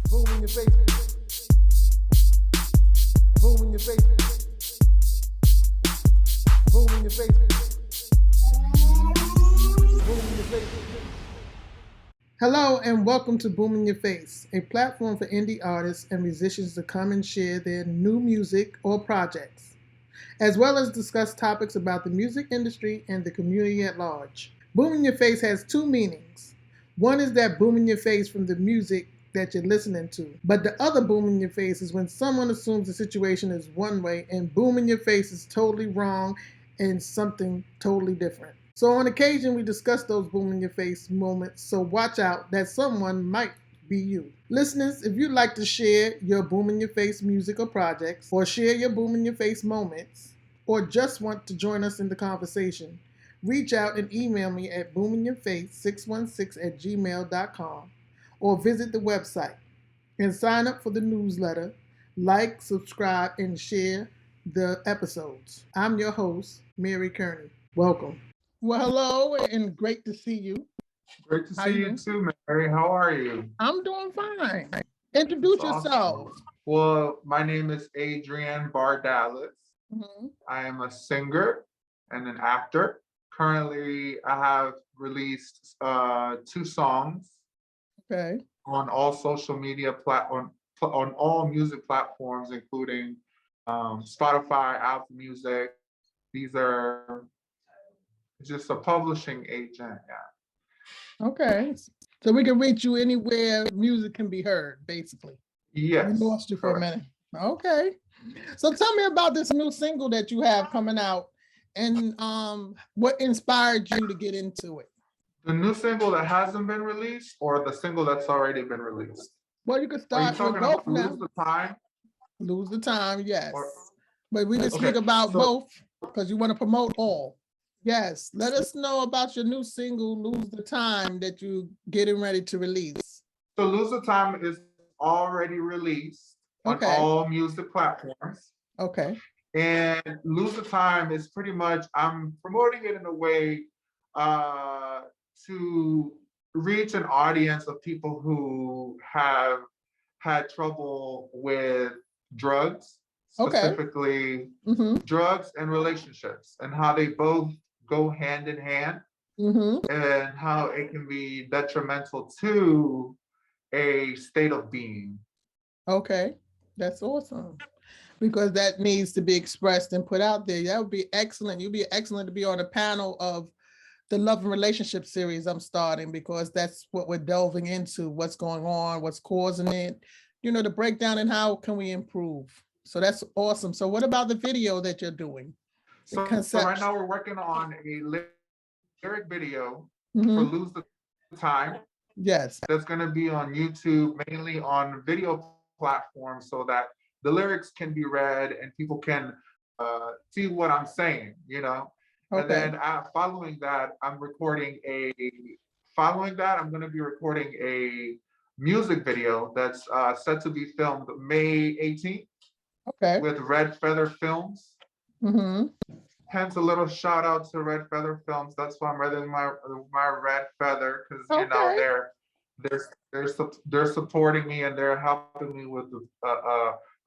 Boom in your face. Boom in your face. Boom in your face. Boom in your face. Hello and welcome to Boom in Your Face, a platform for indie artists and musicians to come and share their new music or projects, as well as discuss topics about the music industry and the community at large. Boom in Your Face has two meanings. One is that boom in your face from the music that you're listening to. But the other boom in your face is when someone assumes the situation is one way and boom in your face is totally wrong and something totally different. So on occasion, we discuss those boom in your face moments, so watch out that someone might be you. Listeners, if you'd like to share your boom in your face music or projects, or share your boom in your face moments, or just want to join us in the conversation, reach out and email me at boominyourface616@gmail.com or visit the website and sign up for the newsletter, like, subscribe, and share the episodes. I'm your host, Mary Kearney. Welcome. Well, hello, and great to see you. Great to see you too, Mary. How are you? I'm doing fine. Introduce yourself. Awesome. Well, my name is Adrian Bardales. Mm-hmm. I am a singer and an actor. Currently, I have released 2 songs. Okay. On all social media on all music platforms, including Spotify, Apple Music. These are just a publishing agent. Yeah. Okay. So we can reach you anywhere music can be heard, basically. Yes. We lost you for a minute. Okay. So tell me about this new single that you have coming out and what inspired you to get into it? The new single that hasn't been released or the single that's already been released? Well, you could start with both now. Lose the Time? Lose the Time, yes. But we can speak about both because you want to promote all. Yes, let us know about your new single, Lose the Time, that you're getting ready to release. So Lose the Time is already released on all music platforms. Okay. And Lose the Time is pretty much, I'm promoting it in a way to reach an audience of people who have had trouble with drugs, specifically drugs and relationships, and how they both go hand in hand, and how it can be detrimental to a state of being. Okay, that's awesome. Because that needs to be expressed and put out there. That would be excellent. You'd be excellent to be on a panel of the Love and Relationship series I'm starting, because that's what we're delving into, what's going on, what's causing it, the breakdown and how can we improve. So that's awesome. So what about the video that you're doing? So right now we're working on a lyric video for Lose the Time. Yes. That's going to be on YouTube, mainly on video platforms, so that the lyrics can be read and people can see what I'm saying, And then following that, I'm going to be recording a music video that's set to be filmed May 18th. Okay. With Red Feather Films. Hence a little shout out to Red Feather Films. That's why I'm wearing my red feather, because they're supporting me and they're helping me with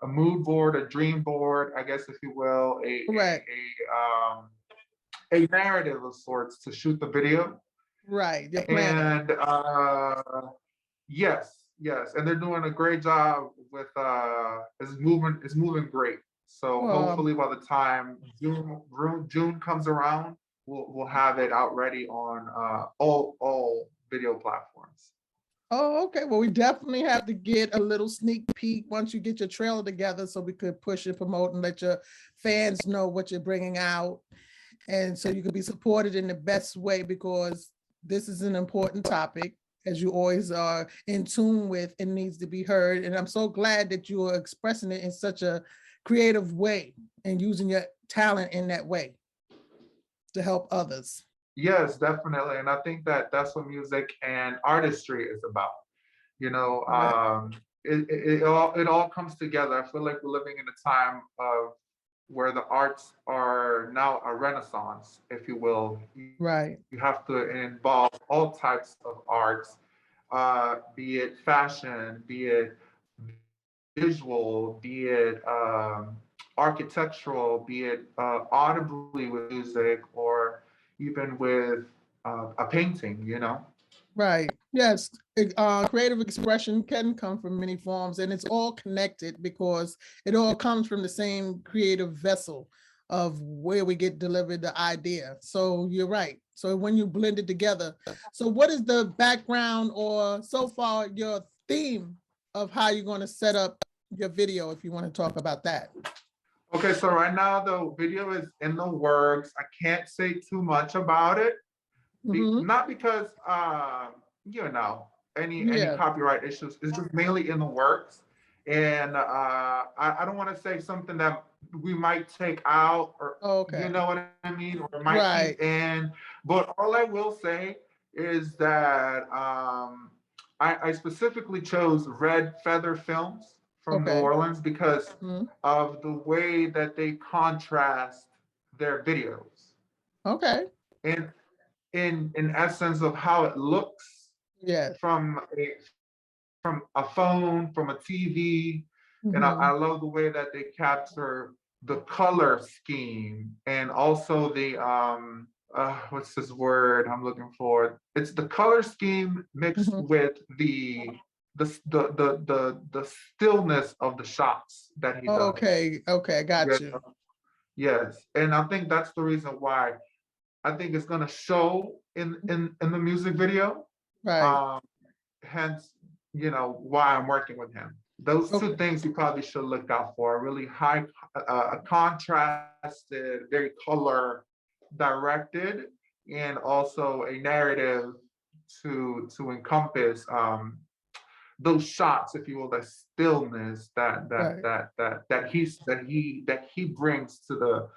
a mood board, a dream board, I guess if you will, a narrative of sorts to shoot the video. Right. And yes, and they're doing a great job with it's moving great. So hopefully by the time June comes around, we'll have it out ready on all video platforms. Oh, okay. Well, we definitely have to get a little sneak peek once you get your trailer together, so we could push and promote and let your fans know what you're bringing out, and so you can be supported in the best way, because this is an important topic, as you always are in tune with, and needs to be heard. And I'm so glad that you are expressing it in such a creative way and using your talent in that way to help others. Yes, definitely. And I think that that's what music and artistry is about. It all comes together. I feel like we're living in a time of where the arts are now a renaissance, if you will. Right. You have to involve all types of arts, be it fashion, be it visual, be it architectural, be it audibly with music, or even with a painting, you know? Right. Yes. Creative expression can come from many forms, and it's all connected because it all comes from the same creative vessel of where we get delivered the idea. So you're right. So when you blend it together, so what is the background or so far your theme of how you're going to set up your video, if you want to talk about that? Okay, so right now the video is in the works. I can't say too much about it. Not because you know, any copyright issues. It's just mainly in the works. And I don't want to say something that we might take out, or you know what I mean, or might keep in. But all I will say is that I specifically chose Red Feather Films from New Orleans because of the way that they contrast their videos. Okay. And in essence of how it looks from a phone, from a TV. And I love the way that they capture the color scheme, and also the what's this word I'm looking for? It's the color scheme mixed with the stillness of the shots that he does. Okay, got you. Yes, and I think that's the reason why I think it's gonna show in the music video. Right. Hence, you know, why I'm working with him. Those two things you probably should look out for: a really high, contrasted, very color directed, and also a narrative to encompass those shots, if you will, that stillness that he brings to the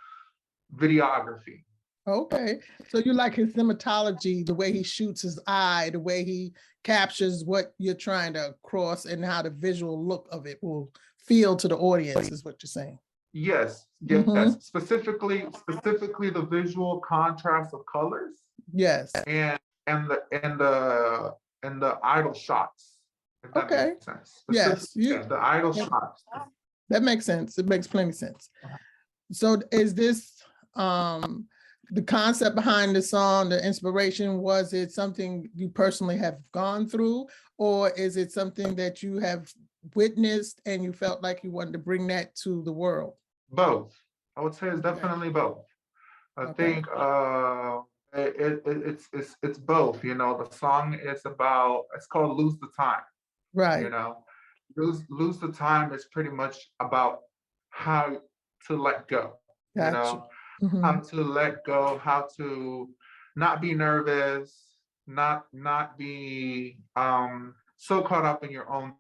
videography. Okay, so you like his cinematology, the way he shoots his eye, the way he captures what you're trying to cross, and how the visual look of it will feel to the audience, is what you're saying. Yes, yes. Specifically the visual contrast of colors. Yes. And the idle shots. If that makes sense. Yes. The idle shots. That makes sense. It makes plenty of sense. So is this the concept behind the song, the inspiration, was it something you personally have gone through, or is it something that you have witnessed and you felt like you wanted to bring that to the world? Both. I would say it's definitely both. I think it's both. You know, the song is about, it's called Lose the Time. Right. You know, lose the time is pretty much about how to let go. You know, how to let go, how to not be nervous, not be so caught up in your own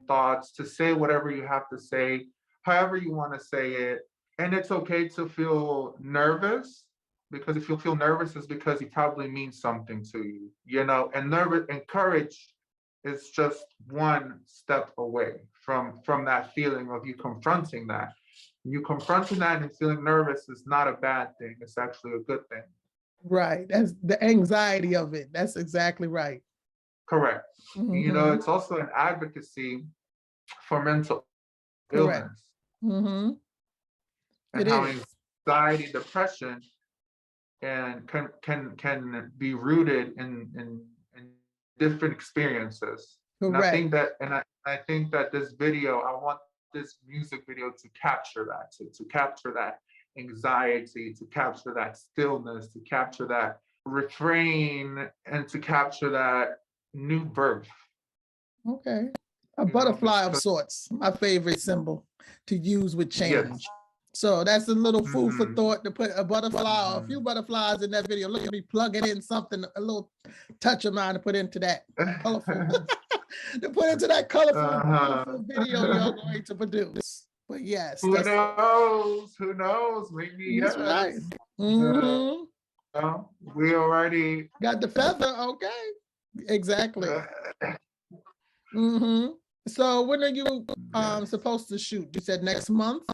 thoughts, to say whatever you have to say, however you want to say it. And it's okay to feel nervous, because if you feel nervous, it's because he probably means something to you, you know, and courage is just one step away from that feeling of you confronting that. You confronting that and feeling nervous is not a bad thing. It's actually a good thing. Right. That's the anxiety of it. That's exactly right. Correct. You know, it's also an advocacy for mental illness. And how anxiety, depression, and can be rooted in different experiences. And I think that this video, I want this music video to capture that, to capture that anxiety, to capture that stillness, to capture that refrain, and to capture that new birth. Okay. A butterfly of sorts, my favorite symbol to use with change. Yes. So that's a little food for thought, to put a butterfly or a few butterflies in that video. Look at me plugging in something, a little touch of mine to put into that colorful, to put into that colorful video you're going to produce. But yes, who knows? Who knows? Maybe that's right. We already got the feather. Okay, exactly. So when are you supposed to shoot? You said next month?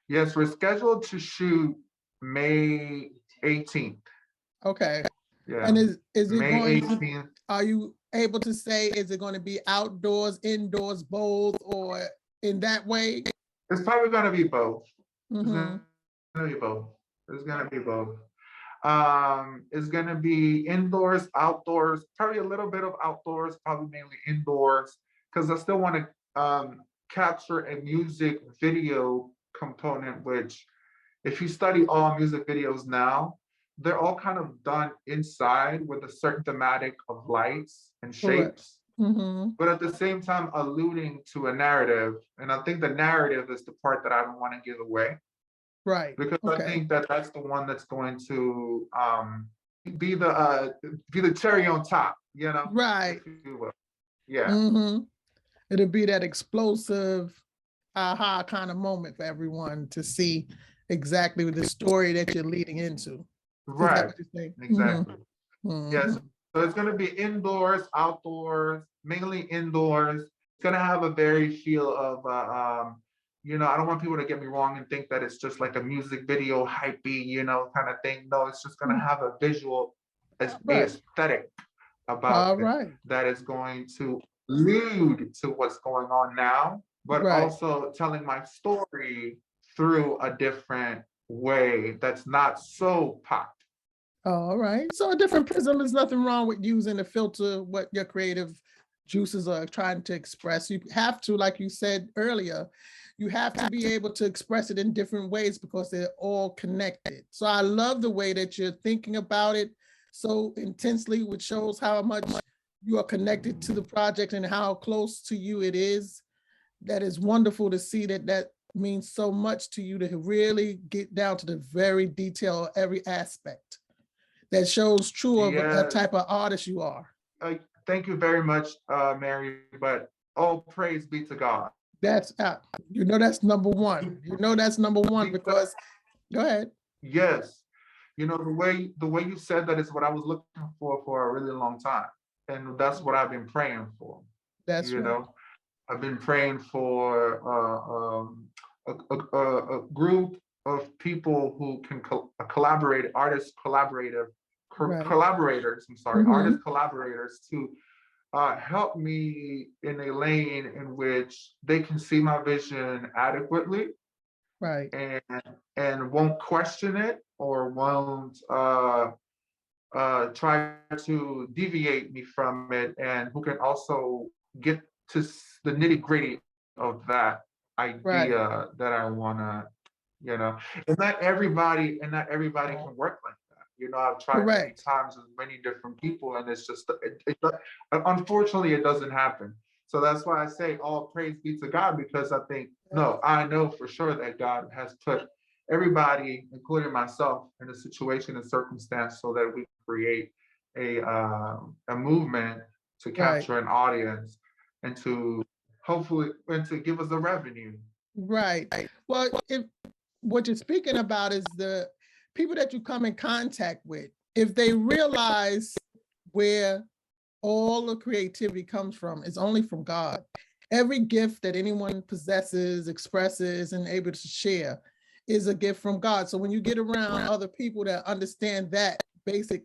Yes, we're scheduled to shoot May 18th. Okay. Yeah. And is it May going 18th. are you able to say, is it going to be outdoors, indoors, both, or in that way? It's probably going to be both. It's Mm-hmm. going to be both. It's going to be both. It's going to be indoors, outdoors, probably a little bit of outdoors, probably mainly indoors, because I still want to capture a music video component, which if you study all music videos now, they're all kind of done inside with a certain thematic of lights and Correct. shapes, Mm-hmm. but at the same time alluding to a narrative. And I think the narrative is the part that I don't want to give away. Right. Because I Okay. think that that's the one that's going to be the cherry on top, you know, Right. if you will. Yeah. Mm-hmm. It'll be that explosive aha kind of moment for everyone to see exactly the story that you're leading into. Is that Right. what you're saying? Exactly. Mm-hmm. Yes. So it's going to be indoors, outdoors, mainly indoors. It's going to have a very feel of, I don't want people to get me wrong and think that it's just like a music video, hypey, kind of thing. No, it's just going to have a visual, aesthetic about it Right. that is going to allude to what's going on now, but also telling my story through a different way that's not so pop. All right. So a different prism, there's nothing wrong with using to filter what your creative juices are trying to express. You have to, like you said earlier, you have to be able to express it in different ways because they're all connected. So I love the way that you're thinking about it so intensely, which shows how much you are connected to the project and how close to you it is. That is wonderful to see that means so much to you to really get down to the very detail of every aspect. That shows true of a type of artist you are. Thank you very much, Mary, but all praise be to God. That's that's number one. That's number one because go ahead. Yes. The way you said that is what I was looking for a really long time. And that's what I've been praying for. That's right. I've been praying for a group of people who can collaborate, artist collaborative collaborators. I'm sorry, artist collaborators to help me in a lane in which they can see my vision adequately, right, and won't question it or won't try to deviate me from it, and who can also get to the nitty gritty of that idea that I want to, and not everybody can work like that. I've tried many times with many different people, and it's just, unfortunately, it doesn't happen. So that's why I say all praise be to God, because I know for sure that God has put everybody, including myself, in a situation and circumstance so that we create a movement to capture an audience and to hopefully and to give us a revenue. Right. Well, if what you're speaking about is the people that you come in contact with, if they realize where all the creativity comes from, it's only from God. Every gift that anyone possesses, expresses, and able to share is a gift from God. So when you get around other people that understand that basic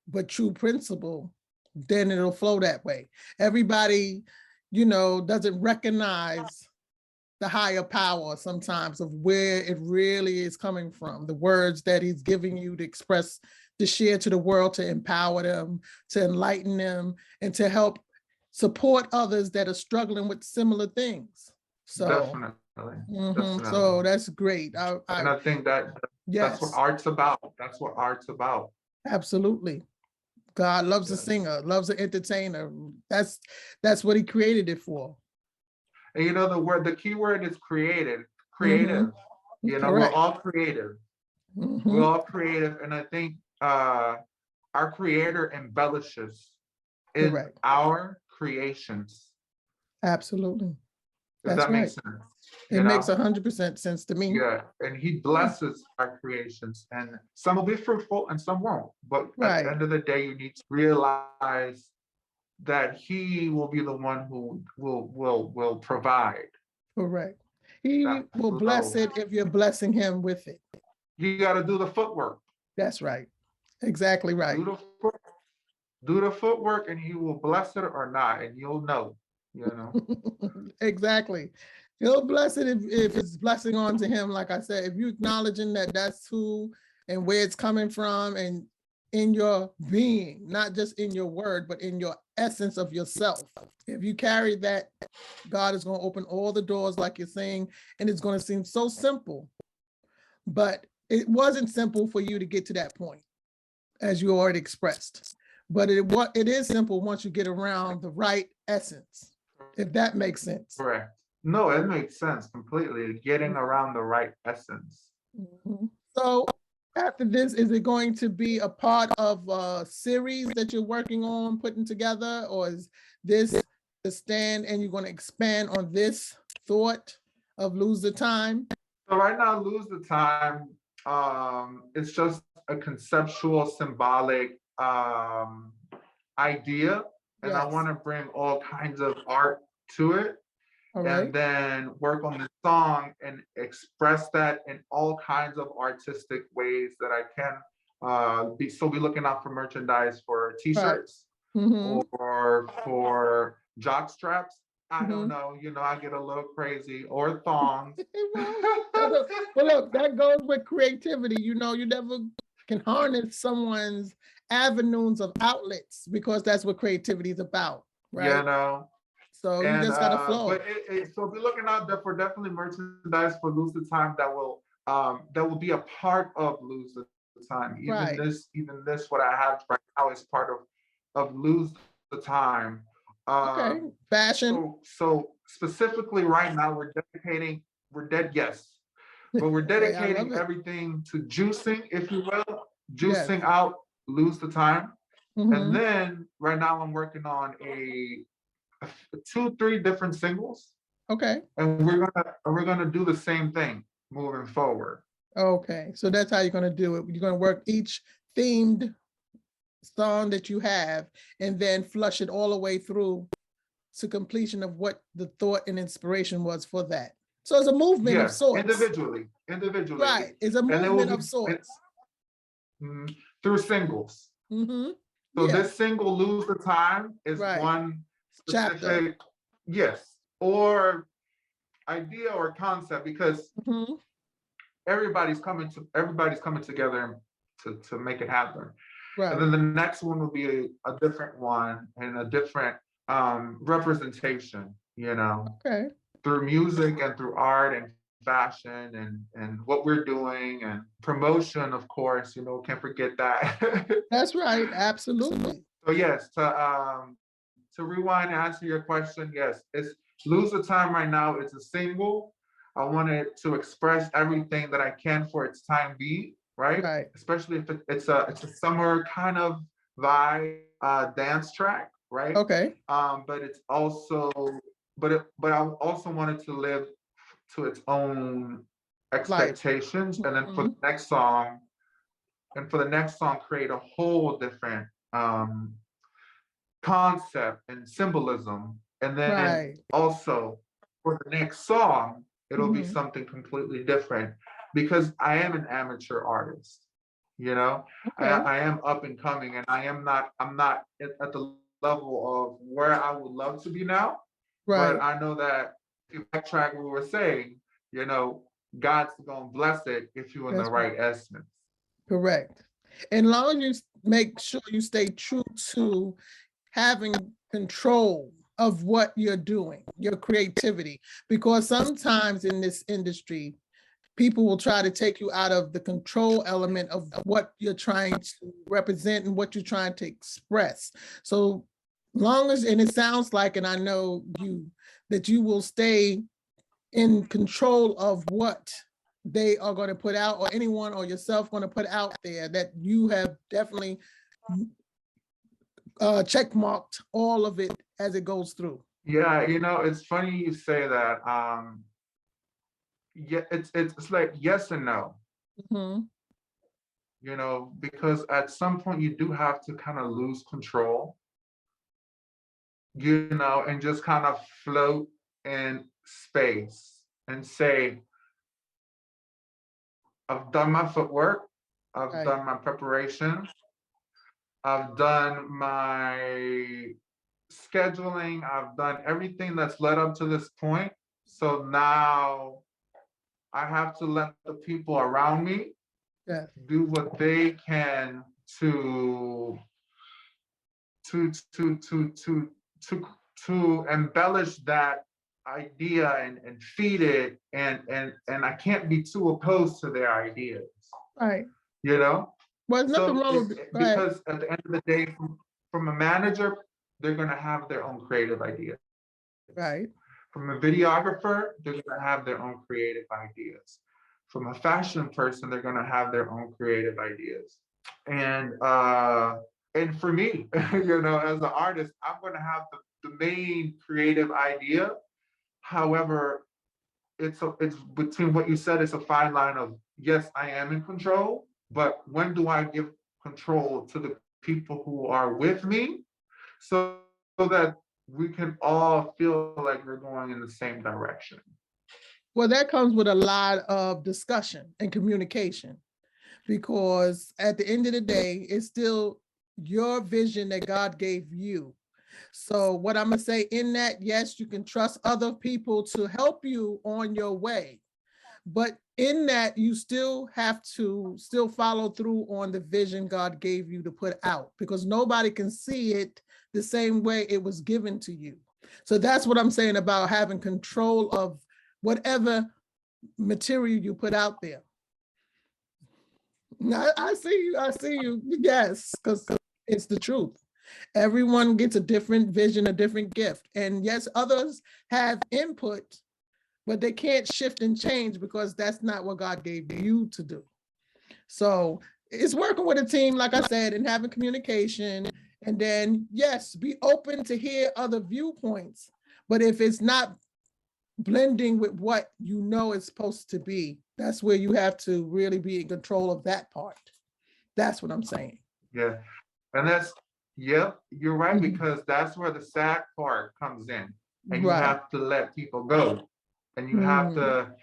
but true principle, then it'll flow that way. Everybody, doesn't recognize the higher power sometimes of where it really is coming from, the words that he's giving you to express, to share to the world, to empower them, to enlighten them, and to help support others that are struggling with similar things. So definitely. So that's great. And I think that's what art's about. That's what art's about. Absolutely. God loves a singer, loves an entertainer. That's what he created it for. And the key word is creative. We're all creative. We're all creative. And I think our creator embellishes in our creations. Absolutely. If that makes sense. It makes 100% sense to me. Yeah, and he blesses our creations, and some will be fruitful and some won't. But at the end of the day, you need to realize that he will be the one who will provide. Correct. He will bless it if you're blessing him with it. You got to do the footwork. That's right. Exactly right. Do the footwork and he will bless it or not, and you'll know, you know. Exactly. He'll bless it if it's blessing onto him. Like I said, if you acknowledging that that's who and where it's coming from, and in your being, not just in your word, but in your essence of yourself. If you carry that, God is going to open all the doors, like you're saying, and it's going to seem so simple. But it wasn't simple for you to get to that point, as you already expressed. But it is simple once you get around the right essence, if that makes sense. Correct. No, it makes sense completely. Getting around the right essence. Mm-hmm. So after this, is it going to be a part of a series that you're working on putting together, or is this the stand and you're going to expand on this thought of Lose the Time? So right now, Lose the Time, it's just a conceptual, symbolic idea, and I want to bring all kinds of art to it. And then work on the song and express that in all kinds of artistic ways that I can. Be looking out for merchandise for T-shirts, or for jock straps. I don't know, I get a little crazy, or thongs. Well, look, that goes with creativity. You never can harness someone's avenues of outlets, because that's what creativity is about, right? So you just gotta flow. But so be looking out there for definitely merchandise for Lose the Time that will be a part of Lose the Time. Even this what I have right now is part of Lose the Time. Fashion. So specifically right now we're dedicating everything to juicing, if you will, juicing out Lose the Time. And then right now I'm working on 2-3 different singles. And we're gonna do the same thing moving forward. So that's how you're gonna do it. You're gonna work each themed song that you have, and then flush it all the way through to completion of what the thought and inspiration was for that. So it's a movement of sorts. Individually. Right. It's a movement of sorts. Through singles. So this single, Lose the Time, is one specific or idea or concept, because everybody's coming together to make it happen. And then the next one will be a different one and a different representation, through music and through art and fashion and what we're doing and promotion, of course, can't forget that. That's right, absolutely. So yes, to rewind and answer your question, yes, it's Lose the Time right now. It's a single. I wanted to express everything that I can for its time being, right? Especially if it's a summer kind of vibe dance track, right? But it's also, but I also wanted to live to its own expectations, and then for the next song, create a whole different concept and symbolism. And then also for the next song, it'll be something completely different, because I am an amateur artist. I am up and coming, and I'm not at the level of where I would love to be now. But I know that if you backtrack what we were saying, God's gonna bless it if you're in the right essence. Correct. And long as you make sure you stay true to having control of what you're doing, your creativity, because sometimes in this industry, people will try to take you out of the control element of what you're trying to represent and what you're trying to express. So long as, and it sounds like, and I know that you will stay in control of what they are going to put out, or anyone or yourself going to put out there, that you have definitely check marked all of it as it goes through. Yeah, it's funny you say that. It's like yes and no. Because at some point you do have to kind of lose control, and just kind of float in space and say, I've done my footwork, I've done my preparation, I've done my scheduling. I've done everything that's led up to this point. So now I have to let the people around me do what they can to to to to to to to embellish that idea and feed it, and I can't be too opposed to their ideas. Right. You know? Well, there's nothing wrong with it. Because at the end of the day, from a manager, they're gonna have their own creative ideas. Right. From a videographer, they're gonna have their own creative ideas. From a fashion person, they're gonna have their own creative ideas. And for me, as an artist, I'm gonna have the main creative idea. However, it's between what you said, it's a fine line of, yes, I am in control, but when do I give control to the people who are with me, so that we can all feel like we're going in the same direction? Well, that comes with a lot of discussion and communication, because at the end of the day, it's still your vision that God gave you. So what I'm gonna say in that, yes, you can trust other people to help you on your way, but in that, you still have to still follow through on the vision God gave you to put out, because nobody can see it the same way it was given to you. So that's what I'm saying about having control of whatever material you put out there. I see you, yes, because it's the truth. Everyone gets a different vision, a different gift. And yes, others have input, but they can't shift and change because that's not what God gave you to do. So it's working with a team, like I said, and having communication. And then, yes, be open to hear other viewpoints. But if it's not blending with what you know it's supposed to be, that's where you have to really be in control of that part. That's what I'm saying. Yeah. And yep, you're right, because that's where the sad part comes in. And you have to let people go. And you have to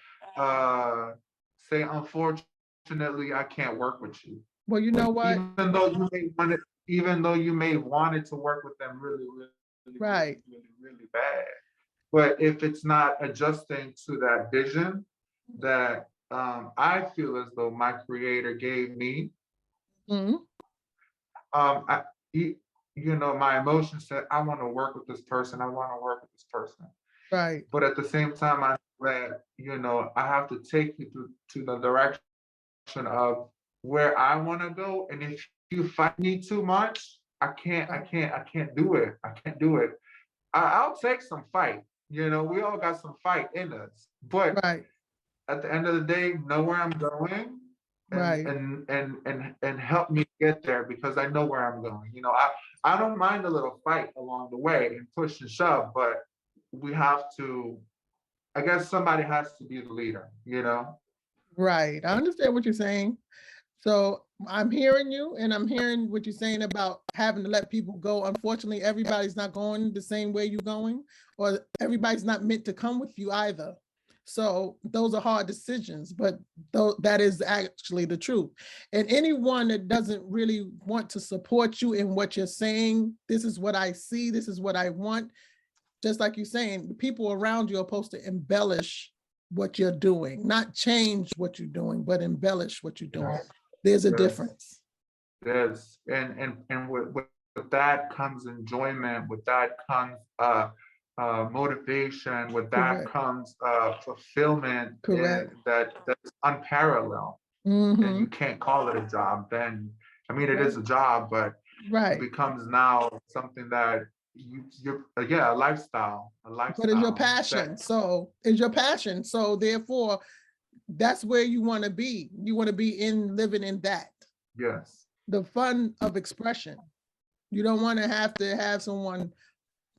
say, unfortunately, I can't work with you. Well, you know what? Even though you may wanted to work with them really, right, really bad. But if it's not adjusting to that vision that I feel as though my creator gave me, my emotions said, I want to work with this person. I want to work with this person. Right. But at the same time, I read, I have to take you to the direction of where I want to go. And if you fight me too much, I can't do it. I can't do it. I'll take some fight. We all got some fight in us. But at the end of the day, know where I'm going, and help me get there, because I know where I'm going. I don't mind a little fight along the way and push and shove, but we have to, I guess somebody has to be the leader, Right. I understand what you're saying. So I'm hearing you, and I'm hearing what you're saying about having to let people go. Unfortunately, everybody's not going the same way you're going, or everybody's not meant to come with you either. So those are hard decisions, but that is actually the truth. And anyone that doesn't really want to support you in what you're saying, this is what I see, this is what I want, just like you're saying, the people around you are supposed to embellish what you're doing, not change what you're doing, but embellish what you're doing. There's a difference. Yes, and with that comes enjoyment, with that comes motivation, with that comes fulfillment. Correct. That's unparalleled. And you can't call it a job then. I mean, it is a job, but it becomes now something that you're a lifestyle. But it's your passion. So it's your passion. So therefore, that's where you want to be. You want to be living in that. Yes. The fun of expression. You don't want to have someone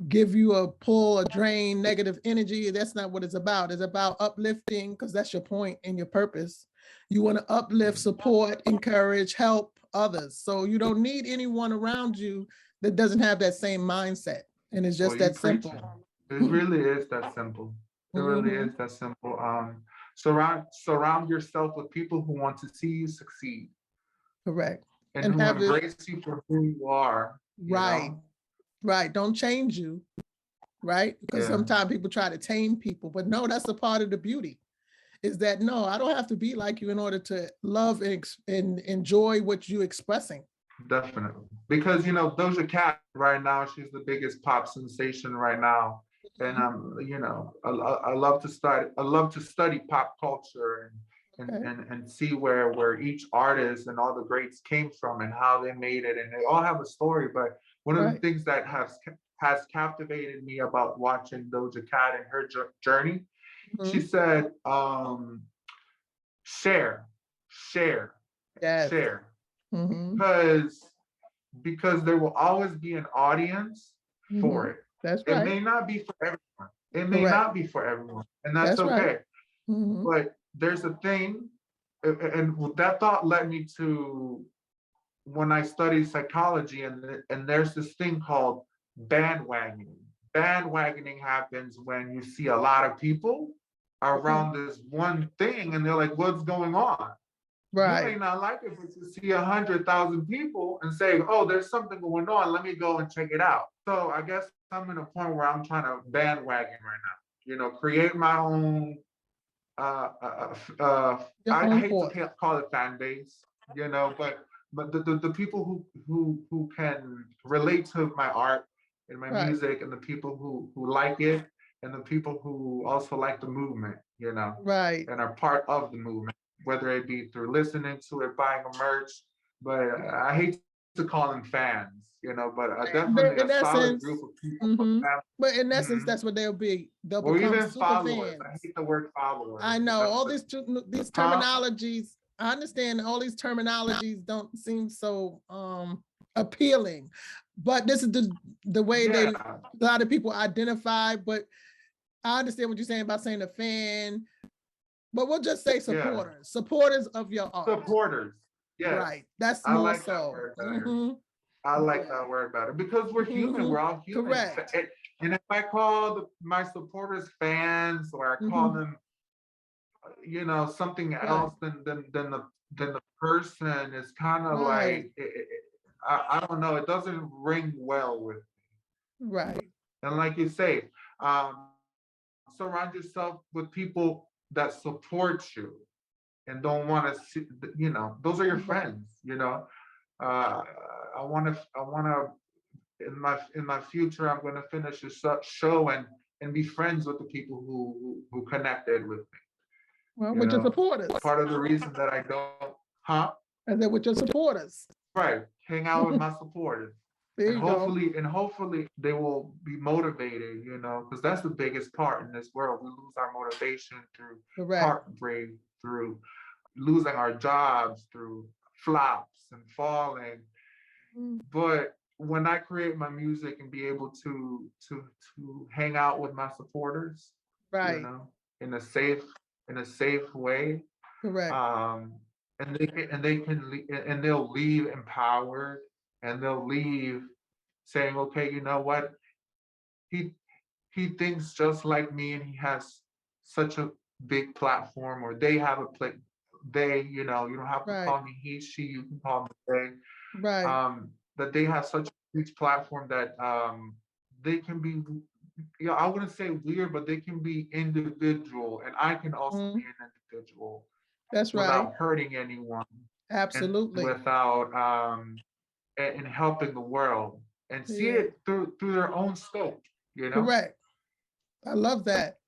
give you a pull, a drain, negative energy. That's not what it's about. It's about uplifting, because that's your point and your purpose. You want to uplift, support, encourage, help others. So you don't need anyone around you that doesn't have that same mindset. And it's just that simple. It really is that simple. It really is that simple. Surround yourself with people who want to see you succeed. Correct. and and who have it embrace you for who you are, right, right. Don't change you, right? Because Yeah. sometimes people try to tame people, but no, that's a part of the beauty. Is that no, I don't have to be like you in order to love and enjoy what you're expressing. Definitely. Because Doja Cat right now, she's the biggest pop sensation right now. And I love to study pop culture and see where each artist and all the greats came from and how they made it. And they all have a story. But one of the things that has captivated me about watching Doja Cat and her journey, she said, share, share, share. Because there will always be an audience for it. That's It right. may not be for everyone. It may not be for everyone, and that's okay. Right. But there's a thing, and that thought led me to when I studied psychology, and there's this thing called bandwagoning. Bandwagoning happens when you see a lot of people around this one thing, and they're like, "What's going on?" You may not like it, but you see 100,000 people and say, "Oh, there's something going on. Let me go and check it out." So I guess I'm in a point where I'm trying to bandwagon right now. Create my own. I hate to call it fan base, but the people who can relate to my art and my music, and the people who like it, and the people who also like the movement, and are part of the movement, whether it be through listening to it, buying a merch. But I hate to call them fans, but definitely a solid group of people. But in essence, that's what they'll be. They'll become Even super followers. fans. I hate the word followers. I know all these terminologies. I understand all these terminologies don't seem so appealing, but this is the way a lot of people identify. But I understand what you're saying about saying a fan. But we'll just say supporters, supporters of your art. Supporters, yes. Right. That's I more like so. That word better. I like that word better because we're human. We're all human. Correct. And if I call my supporters fans, or I call them, something else than the person, is kind of like I don't know. It doesn't ring well with me. Right. And like you say, surround yourself with people that support you and don't want to see, those are your friends. I want to in my future, I'm going to finish a show and be friends with the people who connected with me. Well, with your supporters. Part of the reason that I don't, and then with your supporters. Right, hang out with my supporters. And hopefully they will be motivated, because that's the biggest part in this world. We lose our motivation through heartbreak, through losing our jobs, through flops and falling. But when I create my music and be able to hang out with my supporters, in a safe way, and they'll leave empowered, and they'll leave saying, okay, you know what, he thinks just like me, and he has such a big platform, or they have a play. You don't have to call me he, she. You can call me they. That they have such a huge platform that they can be. I wouldn't say weird, but they can be individual, and I can also be an individual. That's right. Without hurting anyone. Absolutely. And without and helping the world, and see it through their own scope. Correct. I love that,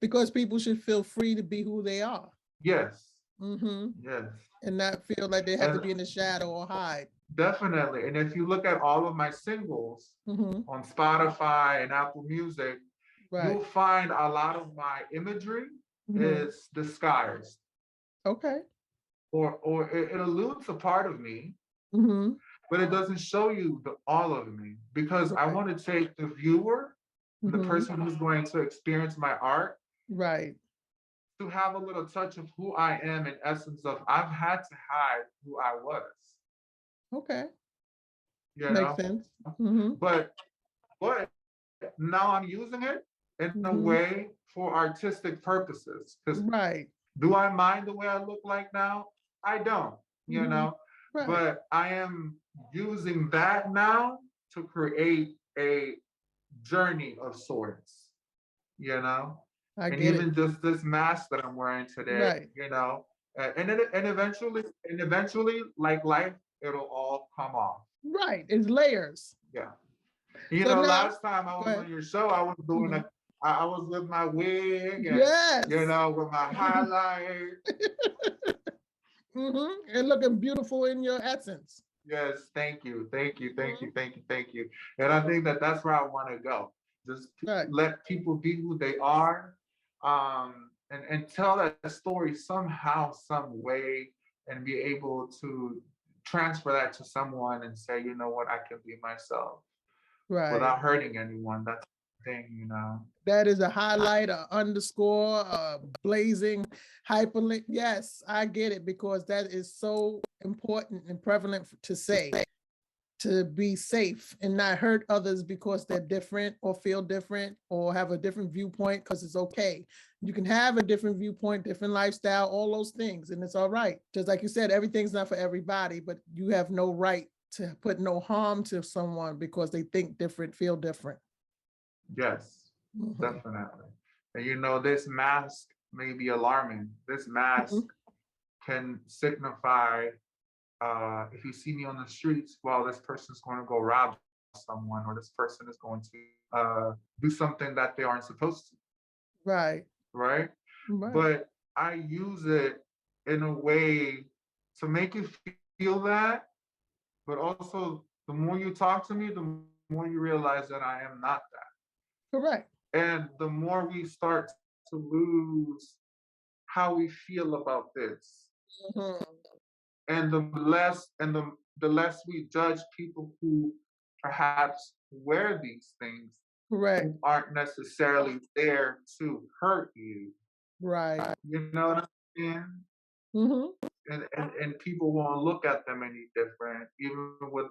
because people should feel free to be who they are. Yes. Yes. And not feel like they have to be in the shadow or hide. Definitely. And if you look at all of my singles on Spotify and Apple Music, you'll find a lot of my imagery is disguised. Okay. Or it alludes a part of me, but it doesn't show you all of me, because I want to take the viewer, the person who's going to experience my art, to have a little touch of who I am, in essence of I've had to hide who I was. Okay. Makes sense. But now I'm using it in a way for artistic purposes. Because do I mind the way I look like now? I don't, But I am using that now to create a journey of sorts, you know? And even just this mask that I'm wearing today, you know, and eventually, like life, it'll all come off. Right. It's layers. Yeah. You know, last time I was on your show, I was doing I was with my wig and, you know, with my highlight. And looking beautiful in your essence. Yes, thank you. And I think that that's where I want to go. Just let people be who they are, and tell that story somehow, some way, and be able to transfer that to someone and say, you know what, I can be myself without hurting anyone. That's the thing, you know. That is a highlight, a underscore, a blazing hyperlink. Yes, I get it, because that is so important and prevalent to say, to be safe and not hurt others because they're different or feel different or have a different viewpoint, because it's okay. You can have a different viewpoint, different lifestyle, all those things, and it's all right. Just like you said, everything's not for everybody, but you have no right to put no harm to someone because they think different, feel different. Yes. Definitely. And you know, this mask may be alarming. This mask can signify, if you see me on the streets, well, this person's going to go rob someone, or this person is going to do something that they aren't supposed to. Right. But I use it in a way to make you feel that, but also the more you talk to me, the more you realize that I am not that. Correct. And the more we start to lose how we feel about this, and the less we judge people who perhaps wear these things, who aren't necessarily there to hurt you. Right. You know what I'm saying? And people won't look at them any different, even with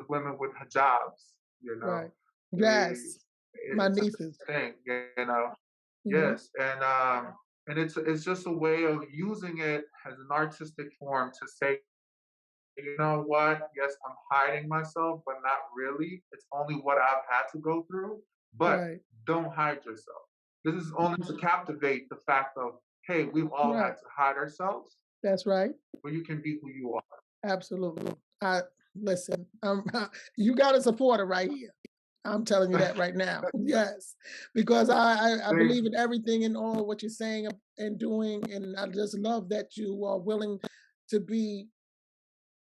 women with hijabs, you know. Right. Yes. My nieces. Thing, you know. Yes. And it's just a way of using it as an artistic form to say, you know what, yes, I'm hiding myself, but not really. It's only what I've had to go through. But don't hide yourself. This is only to captivate the fact of, hey, we've all had to hide ourselves. That's right. But you can be who you are. Absolutely. Listen, you got a supporter right here. I'm telling you that right now. Yes, because I believe in everything and all what you're saying and doing, and I just love that you are willing to be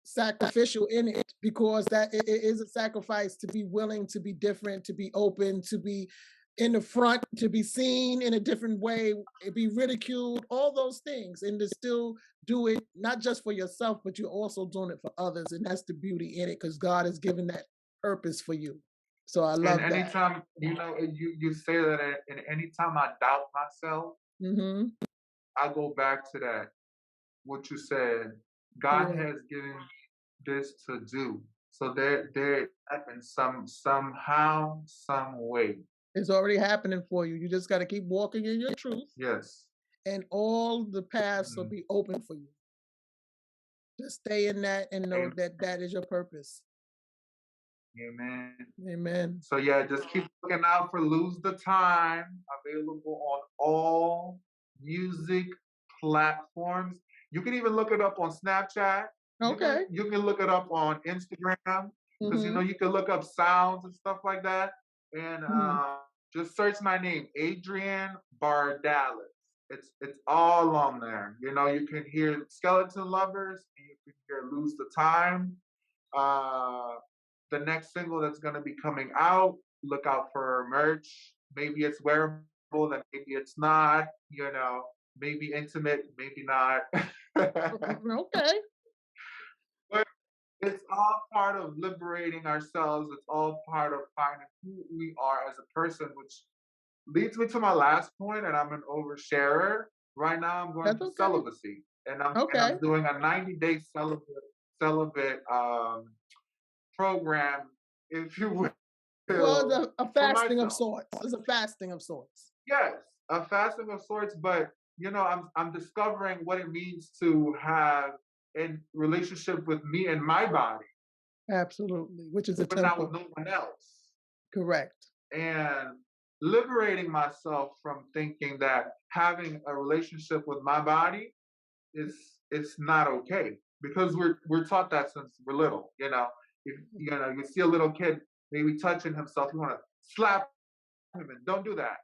sacrificial in it, because that it is a sacrifice to be willing to be different, to be open, to be in the front, to be seen in a different way, be ridiculed, all those things, and to still do it not just for yourself, but you're also doing it for others, and that's the beauty in it, because God has given that purpose for you. So I love and anytime, you know, you say that, and anytime I doubt myself, I go back to that, what you said. God has given me this to do. So there happens somehow, some way. It's already happening for you. You just got to keep walking in your truth. Yes. And all the paths will be open for you. Just stay in that and know that that is your purpose. Amen. Amen. So yeah, just keep looking out for Lose the Time, available on all music platforms. You can even look it up on Snapchat. Okay. You can look it up on Instagram, because you know you can look up sounds and stuff like that. And just search my name, Adrian Bardales. It's all on there. You know, you can hear Skeleton Lovers, and you can hear Lose the Time. The next single that's going to be coming out, look out for merch. Maybe it's wearable, then maybe it's not, you know, maybe intimate, maybe not. Okay. But it's all part of liberating ourselves. It's all part of finding who we are as a person, which leads me to my last point, and I'm an oversharer. Right now I'm going through celibacy. And I'm doing a 90-day celibate program, if you will. Well, a fasting of sorts. It's a fasting of sorts. Yes, a fasting of sorts, but you know, I'm discovering what it means to have in relationship with me and my body, Absolutely, which is a but not with temple. no one else. Correct. And liberating myself from thinking that having a relationship with my body is it's not okay because we're taught that since we're little. If you see a little kid maybe touching himself, you want to slap him and don't do that.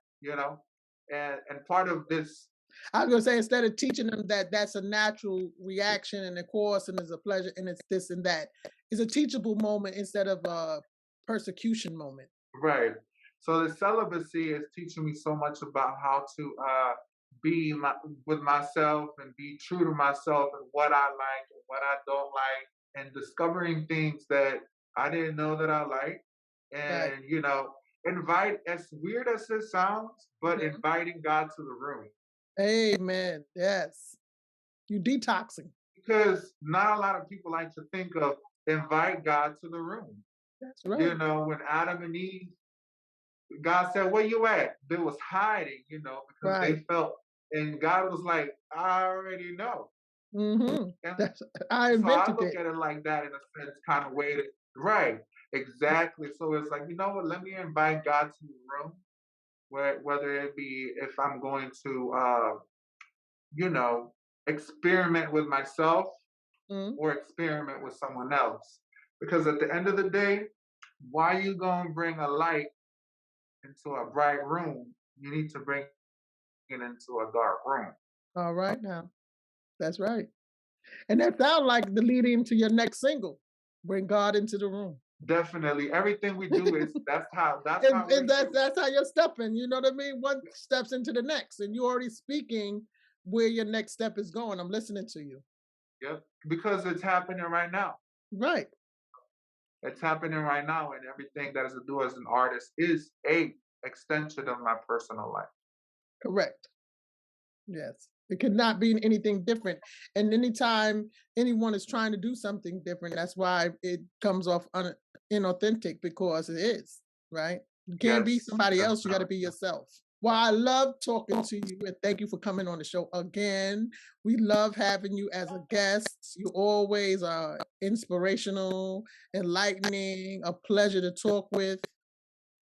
And part of this. I was gonna say, instead of teaching them that that's a natural reaction and of course and it's a pleasure and it's this and that, it's a teachable moment instead of a persecution moment. Right. So the celibacy is teaching me so much about how to be with myself and be true to myself and what I like and what I don't like, and discovering things that I didn't know that I like. Right. And invite, as weird as it sounds, but inviting God to the room. Amen. Yes. You detoxing. Because not a lot of people like to think of invite God to the room. That's right. When Adam and Eve, God said, "Where you at?" They was hiding, because they felt, and God was like, "I already know." Mm-hmm. And I so I invented look it. at it like that in a sense, kind of way. Right, exactly. So it's like, you know what? Let me invite God to the room, whether it be if I'm going to, experiment with myself or experiment with someone else. Because at the end of the day, why you gonna bring a light into a bright room? You need to bring it into a dark room. All right now. That's right. And that sounds like the lead into your next single. Bring God into the room. Definitely. Everything we do is that's how and that's how you're stepping. You know what I mean? One steps into the next, and you're already speaking where your next step is going. I'm listening to you. Yep. Because it's happening right now. Right. It's happening right now, and everything that is to do as an artist is a extension of my personal life. Correct. Yes. It could not be anything different. And anytime anyone is trying to do something different, that's why it comes off inauthentic, because it is, right? You can't be Yes, somebody else. You got to definitely. be yourself. Well, I love talking to you, and thank you for coming on the show again. We love having you as a guest. You always are inspirational, enlightening, a pleasure to talk with.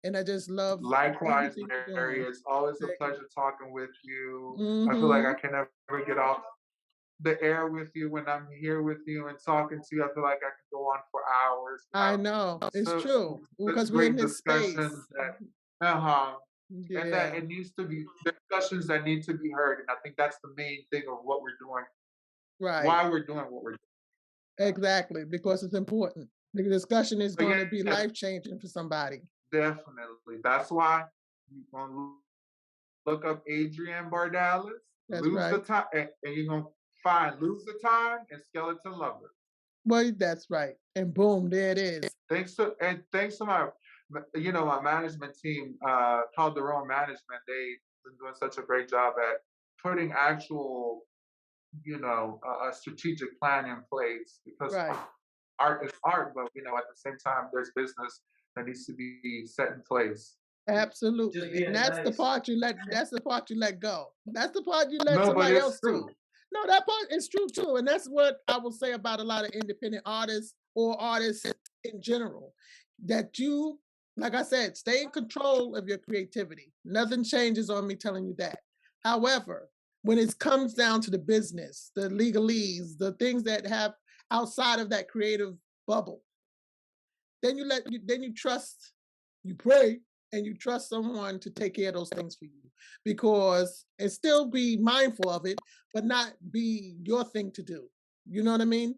And I just love Likewise, everything you're Mary. doing. It's always a Thank you. pleasure talking with you. I feel like I Mm-hmm. can never get off the air with you when I'm here with you and talking to you. I feel like I could go on for hours. I know. It's So true. such Because we're in great this space. discussions that uh-huh. And that Yeah, it needs to be discussions that need to be heard. And I think that's the main thing of what we're doing, right. why we're doing what we're doing. Exactly. Because it's important. The discussion is So going to be yes, life changing for somebody. definitely. That's why you're gonna look up Adrian Bardales, That's lose the right. time, and you're gonna find Lose the Time and Skeleton Lover. Well, that's right. And boom, there it is. Thanks to my management team, called their own management. They've been doing such a great job at putting actual, a strategic plan in place, because Right. art is art, but at the same time, there's business that needs to be set in place. Absolutely. And that's the part you let go. That's the part you let No, but somebody it's else do. true. No, that part is true too. And that's what I will say about a lot of independent artists or artists in general. That you, like I said, stay in control of your creativity. Nothing changes on me telling you that. However, when it comes down to the business, the legalese, the things that have outside of that creative bubble, then you trust, you pray, and you trust someone to take care of those things for you, because and still be mindful of it, but not be your thing to do. You know what I mean?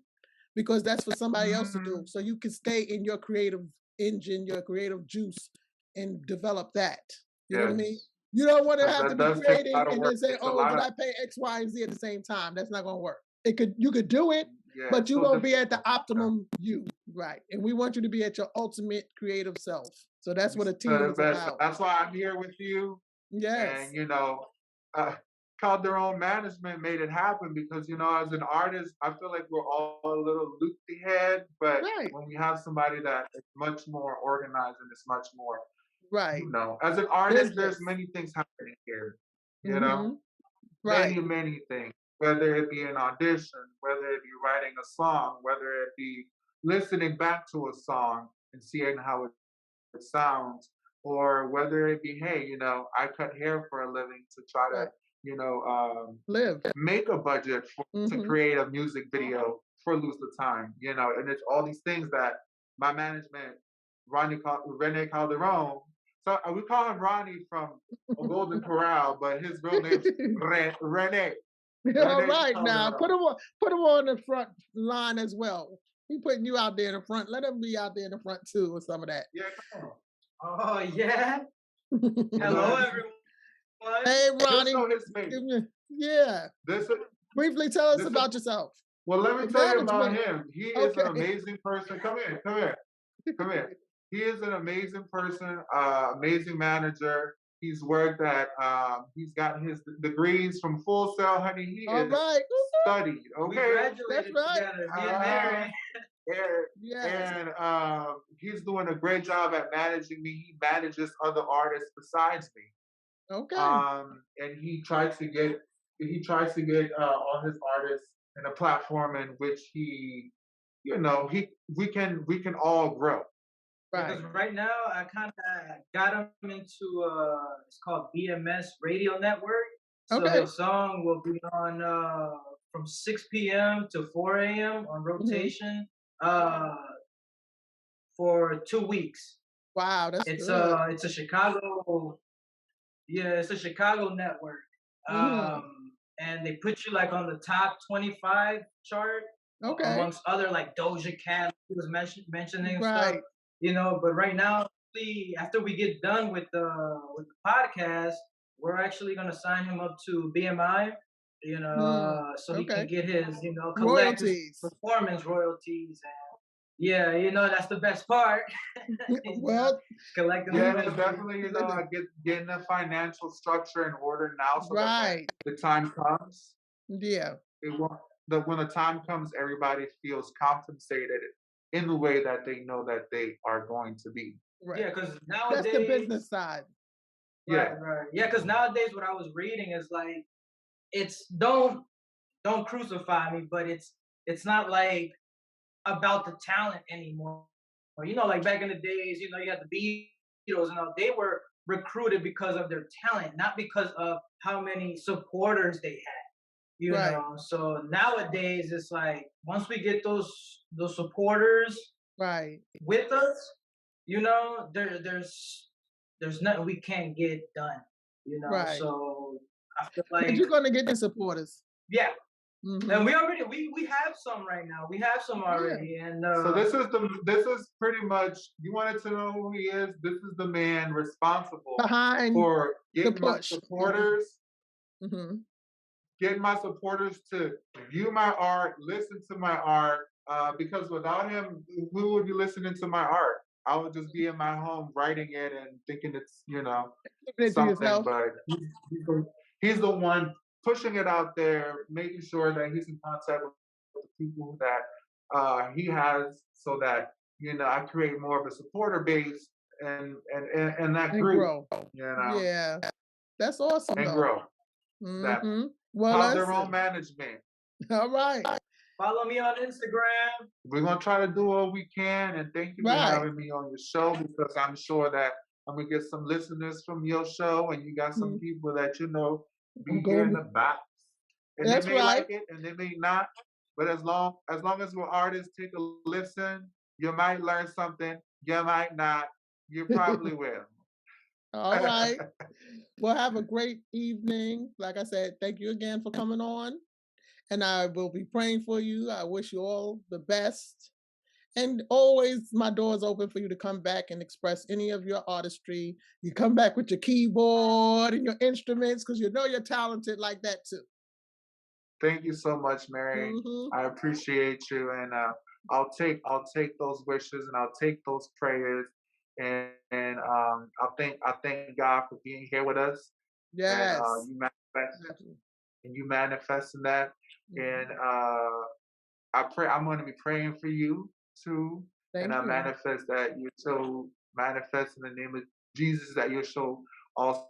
Because that's for somebody else to do, Mm-hmm. so you can stay in your creative engine, your creative juice, and develop that. You know what I mean? Yes, You don't want to because have to that be does take a creating lot of and work. then say, It's a oh, lot but of I pay X, Y, and Z at the same time. That's not going to work. You could do it, yeah, but it's you so won't be at the difficult. Yeah. optimum you, right? And we want you to be at your ultimate creative self. So that's You what a said team it is best. about. That's why I'm here with you. Yes. And uh, called their own management made it happen, because as an artist, I feel like we're all a little loopy head, but Right. when you have somebody that is much more organized and is much more, Right. as an artist, there's Business. many things happening here. Mm-hmm. Many Right. many things. whether it be an audition, whether it be writing a song, whether it be listening back to a song and seeing how it sounds, or whether it be, hey, I cut hair for a living to try to, Right. live, make a budget to create a music video for Lose the Time, and it's all these things that my management, Rene Calderon, so we call him Ronnie from a Golden Corral, but his real name's Rene. All right, now put him on the front line as well. He putting you out there in the front. Let him be out there in the front too, with some of that. Yeah, come on. Oh yeah. Hello, everyone. Hey, Ronnie. Yeah. Briefly tell us about yourself. Well, let me tell you about him. He is an amazing person. Come here. He is an amazing person, amazing manager. He's worked at, he's got his degrees from Full Sail, honey. He is studied. Okay. We graduated together. And he's doing a great job at managing me. He manages other artists besides me. Okay. And he tries to get all his artists in a platform in which we can all grow. Right. Because right now I kind of got him into it's called BMS Radio Network. So his song will be on from 6 p.m. to 4 a.m. on rotation for 2 weeks. Wow, that's it's good. It's a Chicago. Yeah, it's a Chicago network. And they put you like on the top 25 chart. Amongst other like Doja Cat, he was mentioning stuff. But right now, after we get done with the podcast, we're actually gonna sign him up to BMI. So he can get his collect his performance royalties. And that's the best part. Well, collecting. Yeah, definitely. Getting the financial structure in order now, so that when the time comes, when the time comes, everybody feels compensated in the way that they know that they are going to be. Right. Yeah, because nowadays that's the business side. Right. Yeah, because nowadays what I was reading is like, it's don't crucify me, but it's not like about the talent anymore. Like back in the days, you had the Beatles and all, they were recruited because of their talent, not because of how many supporters they had. So nowadays it's like once we get those supporters with us, there's nothing we can't get done. So I feel like you're gonna get the supporters. Yeah. And we have some right now. We have some already. And so this is pretty much, you wanted to know who he is. This is the man responsible for getting my supporters. Getting my supporters to view my art, listen to my art, because without him, who would be listening to my art? I would just be in my home writing it and thinking it's, something, but he's the one pushing it out there, making sure that he's in contact with the people that he has, so that, I create more of a supporter base and that group, grow. Yeah, that's awesome. And grow. Well, have their own management. All right. Follow me on Instagram. We're gonna try to do what we can, and thank you for having me on your show, because I'm sure that I'm gonna get some listeners from your show, and you got some people that be here in the box, and they may like it, and they may not. But as long as we're artists, take a listen. You might learn something. You might not. You probably will. All right. Well, have a great evening. Like I said, thank you again for coming on. And I will be praying for you. I wish you all the best. And always my door is open for you to come back and express any of your artistry. You come back with your keyboard and your instruments, because you're talented like that too. Thank you so much, Mary. I appreciate you. And I'll take those wishes, and I'll take those prayers. And I thank God for being here with us. Yes. And you manifest in that. And I'm going to be praying for you too. I manifest that you so manifest in the name of Jesus, that your show also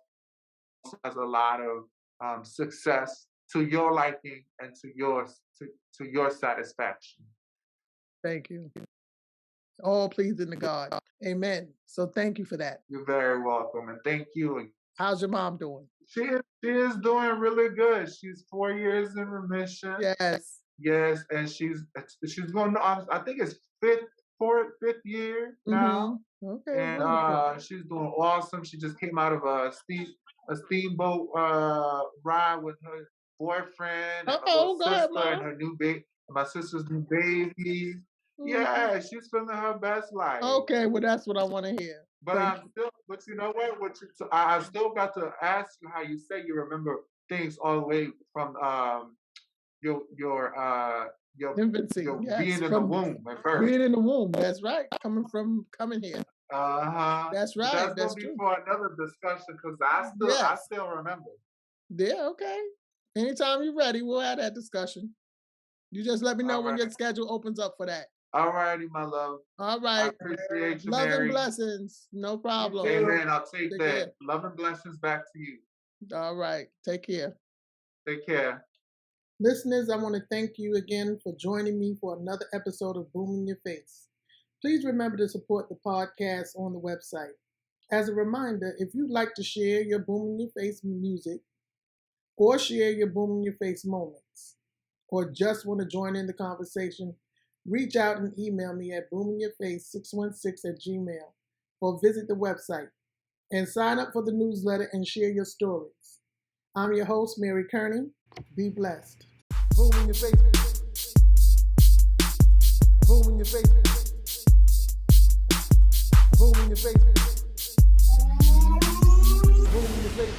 has a lot of success to your liking and to your satisfaction. Thank you. All pleasing to God. Amen. So thank you for that. You're very welcome, and thank you. How's your mom doing? She is doing really good. She's 4 years in remission. Yes. Yes, and she's going on, I think it's fifth year now. Okay. And she's doing awesome. She just came out of a steamboat ride with her boyfriend and her little sister and her new baby, my sister's new baby. Yeah, she's feeling her best life. Okay, well that's what I want to hear. But but you know what? I still got to ask you how you say you remember things all the way from your infancy, being in the womb at birth. Being in the womb, that's right. Coming here. That's right. That's gonna be for another discussion because I still remember. Yeah, okay. Anytime you're ready, we'll have that discussion. You just let me know when your schedule opens up for that. All righty, my love. All right. I appreciate you, Love Mary. and blessings. No problem. Amen. I'll take that. Care. Love and blessings back to you. All right. Take care. Take care. Listeners, I want to thank you again for joining me for another episode of Boom in Your Face. Please remember to support the podcast on the website. As a reminder, if you'd like to share your Boom in Your Face music or share your Boom in Your Face moments, or just want to join in the conversation, reach out and email me at boominyourface616@gmail.com or visit the website and sign up for the newsletter and share your stories. I'm your host, Mary Kearney. Be blessed. Boom in your face. Boom in your face. Boom in your face. Boom in your face.